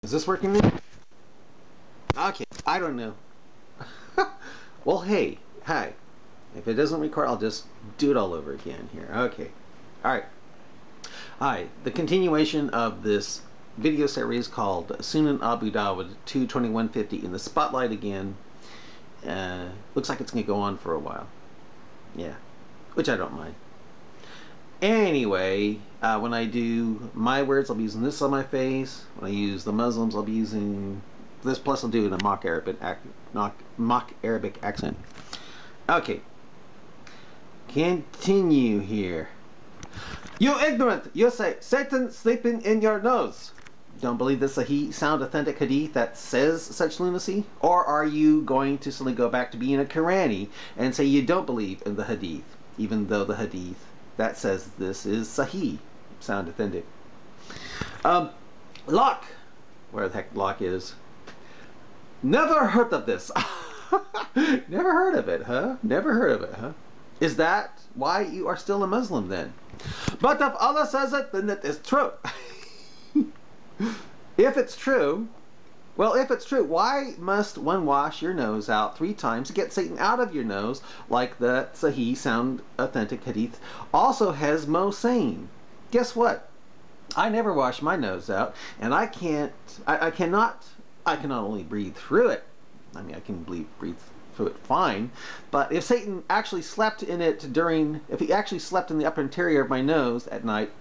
Is this working now? Okay, I don't know. Well, hey, hi. If it doesn't record, I'll just do it all over again here. Okay. Alright. Hi. The continuation of this video series called Sunan Abu Dawud 22150 in the spotlight again. Looks like it's going to go on for a while. Yeah. Which I don't mind. Anyway, when I do my words, I'll be using this on my face. When I use the Muslims, I'll be using this, plus I'll do it in a mock Arabic accent. Okay. Continue here. You ignorant! You say, Satan sleeping in your nose. Don't believe this sound authentic hadith that says such lunacy? Or are you going to suddenly go back to being a Qurani and say you don't believe in the hadith, even though the hadith that says this is sahih, sound authentic? Locke, where the heck Locke is. Never heard of this. Never heard of it, huh? Never heard of it, huh? Is that why you are still a Muslim then? But if Allah says it, then it is true. If it's true, well, if it's true, why must one wash your nose out 3 times to get Satan out of your nose, like the Sahih sound authentic hadith also has Mo saying? Guess what? I never wash my nose out, and I cannot only breathe through it. I mean, I can breathe through it fine, but if Satan actually slept in it if he actually slept in the upper interior of my nose at night,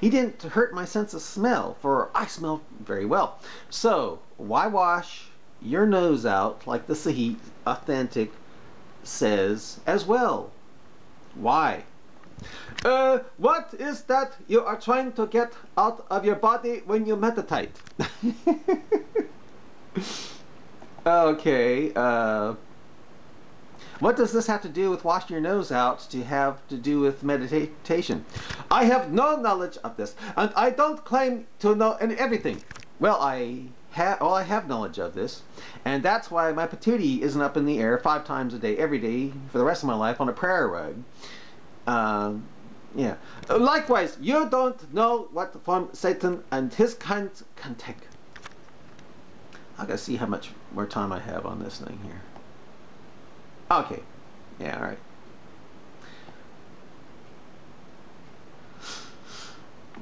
he didn't hurt my sense of smell, for I smell very well. So, why wash your nose out like the Sahih authentic says as well? Why? What is that you are trying to get out of your body when you meditate? Okay, what does this have to do with washing your nose out to have to do with meditation? I have no knowledge of this, and I don't claim to know everything. Well, I have knowledge of this, and that's why my patootie isn't up in the air 5 times a day, every day, for the rest of my life on a prayer rug. Yeah. Likewise, you don't know what form Satan and his kind can take. I gotta see how much more time I have on this thing here. Okay. Yeah,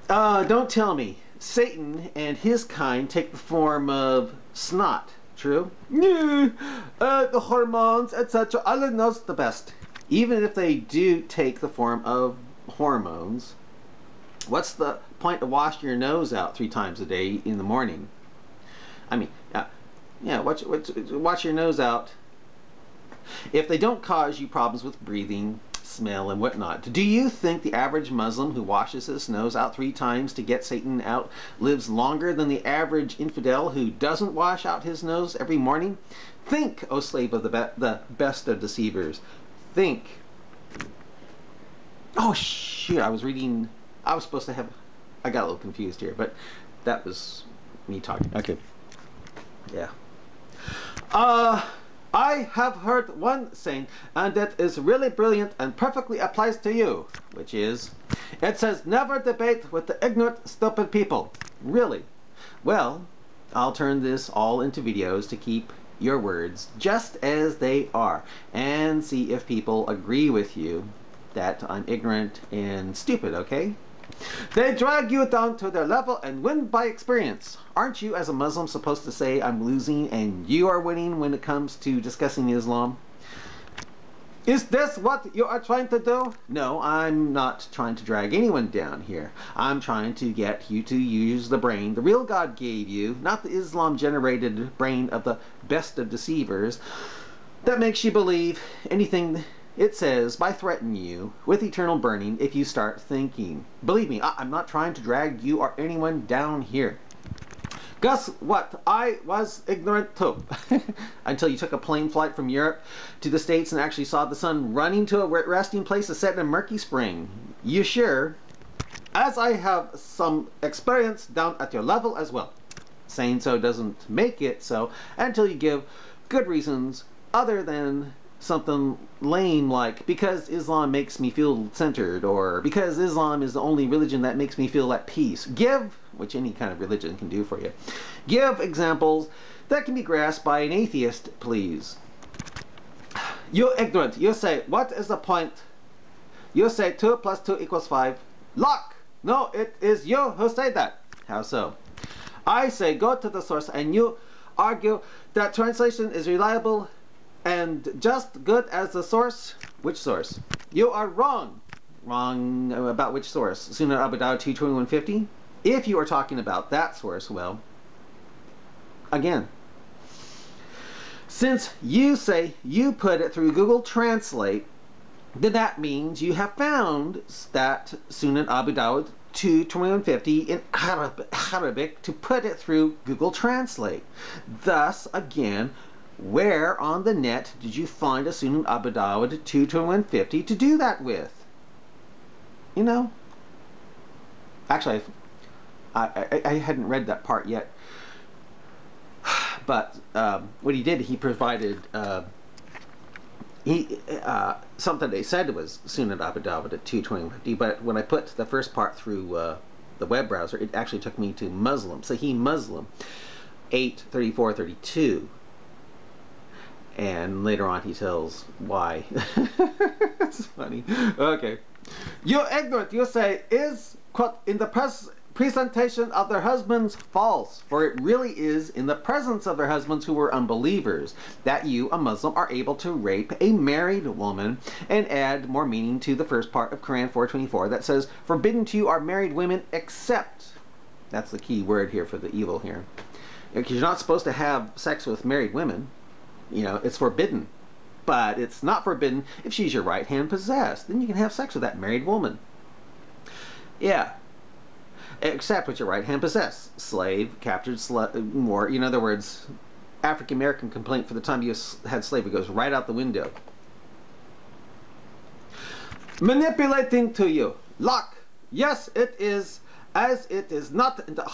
alright. Don't tell me. Satan and his kind take the form of snot, true? No. The hormones, etc. Allah knows the best. Even if they do take the form of hormones, what's the point of washing your nose out 3 times a day in the morning? I mean, yeah, wash your nose out if they don't cause you problems with breathing, smell, and whatnot. Do you think the average Muslim who washes his nose out 3 times to get Satan out lives longer than the average infidel who doesn't wash out his nose every morning? Think, O slave of the best of deceivers. Think. Oh, shit, I was supposed to have, I got a little confused here, but that was me talking. Okay. Yeah. I have heard one saying, and that is really brilliant and perfectly applies to you, which is, it says, never debate with the ignorant, stupid people. Really? Well, I'll turn this all into videos to keep your words just as they are, and see if people agree with you that I'm ignorant and stupid, okay? They drag you down to their level and win by experience. Aren't you, as a Muslim, supposed to say I'm losing and you are winning when it comes to discussing Islam? Is this what you are trying to do? No, I'm not trying to drag anyone down here. I'm trying to get you to use the brain the real God gave you, not the Islam-generated brain of the best of deceivers that makes you believe anything it says by threatening you with eternal burning if you start thinking. Believe me, I'm not trying to drag you or anyone down here. Guess what? I was ignorant too. Until you took a plane flight from Europe to the States and actually saw the sun running to a resting place to set in a murky spring. You sure? As I have some experience down at your level as well. Saying so doesn't make it so until you give good reasons other than something lame like, because Islam makes me feel centered, or because Islam is the only religion that makes me feel at peace. Give which any kind of religion can do for you. Give examples that can be grasped by an atheist, please. You ignorant. You say, what is the point? You say 2 plus 2 equals 5. Lock! No, it is you who say that. How so? I say go to the source, and you argue that translation is reliable and just good as the source. Which source? You are wrong. Wrong about which source? Sunan Abu Dawud 22150? If you are talking about that source, well, again, since you say you put it through Google Translate, then that means you have found that Sunan Abu Dawud 22150 in Arabic to put it through Google Translate. Thus, again, where on the net did you find a Sunan Abu Dawud 22150 to do that with? You know? Actually, I hadn't read that part yet. But what he did, he provided something they said was Sunan Abu Dawud at 22050, but when I put the first part through the web browser, it actually took me to Muslim. Sahih Muslim 83432. And later on he tells why. It's funny. Okay. You're ignorant. You say, is, quote, in the presentation of their husbands false, for it really is in the presence of their husbands who were unbelievers that you, a Muslim, are able to rape a married woman, and add more meaning to the first part of Quran 424 that says, forbidden to you are married women except, that's the key word here for the evil here, because you're not supposed to have sex with married women. You know, it's forbidden. But it's not forbidden if she's your right hand possessed. Then you can have sex with that married woman. Yeah. Except with your right hand possessed. Slave, captured, more. In other words, African American complaint for the time you had slavery goes right out the window. Manipulating to you. Lock. Yes, it is, as it is not in the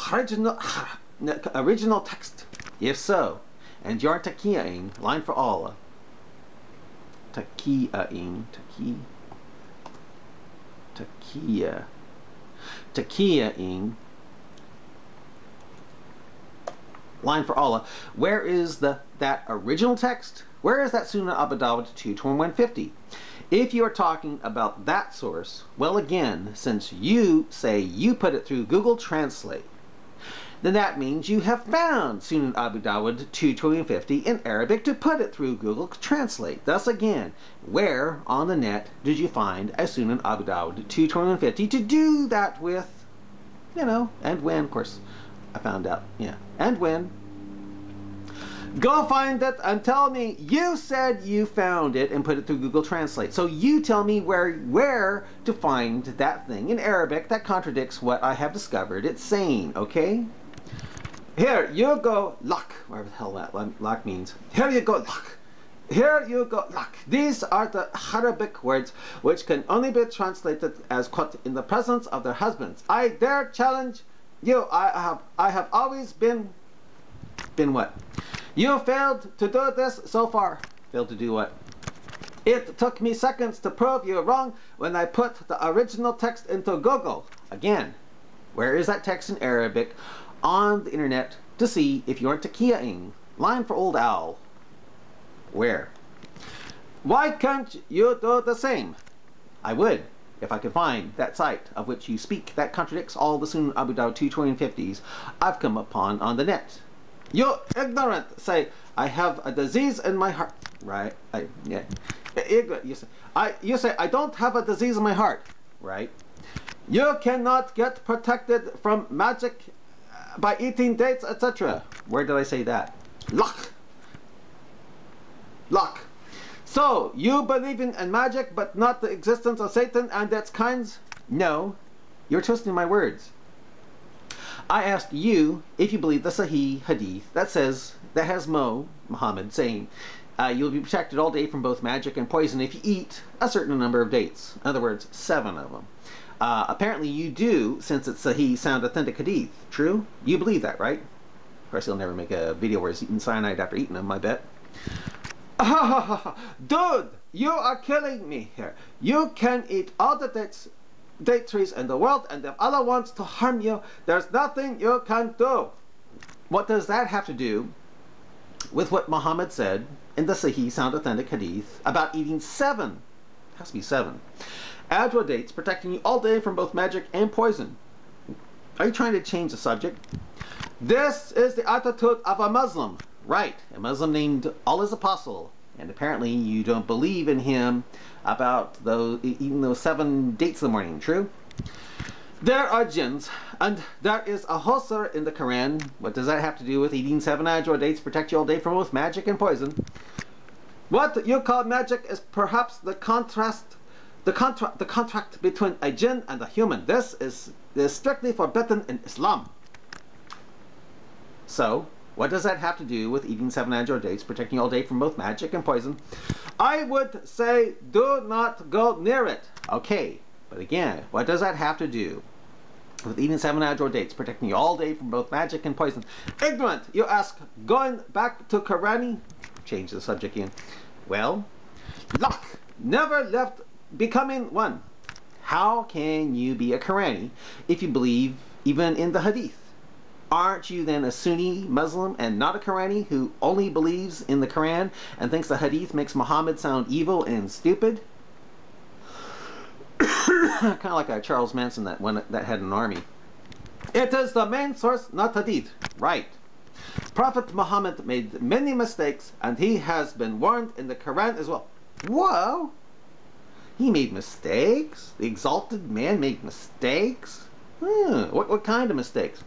original text. If so, and you're takiyaing, line for Allah. Takiyaing, takiyaing, line for Allah. Where is that original text? Where is that Sunan Abu Dawud 22150? If you are talking about that source, well, again, since you say you put it through Google Translate, then that means you have found Sunan Abu Dawud 22150 in Arabic to put it through Google Translate. Thus again, where on the net did you find a Sunan Abu Dawud 22150 to do that with? You know, and when, of course, I found out, yeah, and when. Go find it and tell me you said you found it and put it through Google Translate. So you tell me where to find that thing in Arabic that contradicts what I have discovered it's saying, okay? Here you go, lock, whatever the hell that lock means. Here you go, lock. Here you go, lock. These are the Arabic words which can only be translated as, quote, in the presence of their husbands. I dare challenge you. I have always been what? You failed to do this so far. Failed to do what? It took me seconds to prove you wrong when I put the original text into Google. Again, where is that text in Arabic on the internet to see if you're takiyaing? Line for old owl. Where? Why can't you do the same? I would, if I could find that site of which you speak that contradicts all the Sunan Abu Dawud 22050s I've come upon on the net. You ignorant say, I have a disease in my heart. Right? Yeah. Ignorant. You say, I don't have a disease in my heart. Right? You cannot get protected from magic by eating dates, etc. Where did I say that? Lock. Lock. So, you believe in magic, but not the existence of Satan and its kinds? No. You're twisting my words. I asked you if you believe the Sahih Hadith that says, that has Muhammad saying, you'll be protected all day from both magic and poison if you eat a certain number of dates. In other words, 7 of them. Apparently you do, since it's Sahih, sound authentic Hadith. True? You believe that, right? Of course, he'll never make a video where he's eating cyanide after eating them, I bet. Dude, you are killing me here. You can eat all the dates date trees in the world, and if Allah wants to harm you, there's nothing you can do. What does that have to do with what Muhammad said in the Sahih, sound authentic hadith about eating 7, has to be 7, ajwa dates, protecting you all day from both magic and poison? Are you trying to change the subject? This is the attitude of a Muslim. Right, a Muslim named Allah's Apostle. And apparently you don't believe in him about eating those 7 dates in the morning, true? There are jinns, and there is a whole surah in the Quran. What does that have to do with eating 7 ajwa dates, protect you all day from both magic and poison? What you call magic is perhaps the contract between a jinn and a human. This is strictly forbidden in Islam. So, what does that have to do with eating 7 ajwa dates, protecting you all day from both magic and poison? I would say do not go near it. Okay, but again, what does that have to do with eating 7 ajwa dates, protecting you all day from both magic and poison? Ignorant, you ask. Going back to Qurani, change the subject again. Well, luck never left becoming one. How can you be a Qurani if you believe even in the hadith? Aren't you then a Sunni Muslim and not a Qurani who only believes in the Quran and thinks the hadith makes Muhammad sound evil and stupid? Kind of like a Charles Manson that had an army. It is the main source, not hadith. Right. Prophet Muhammad made many mistakes, and he has been warned in the Quran as well. Whoa! He made mistakes? The exalted man made mistakes? What kind of mistakes?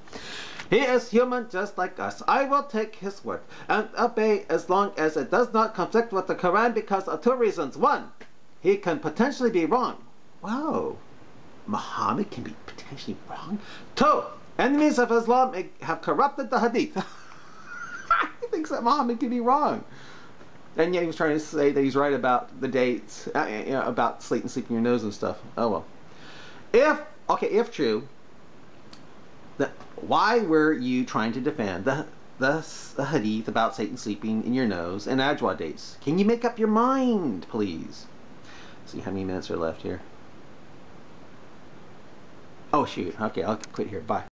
He is human just like us. I will take his word and obey as long as it does not conflict with the Quran because of 2 reasons. 1, he can potentially be wrong. Whoa, Muhammad can be potentially wrong? 2, enemies of Islam have corrupted the hadith. He thinks that Muhammad can be wrong. And yet he was trying to say that he's right about the dates, about sleeping your nose and stuff. Oh well. If true, why were you trying to defend the hadith about Satan sleeping in your nose and ajwa dates? Can you make up your mind, please? See how many minutes are left here. Oh shoot. Okay, I'll quit here. Bye.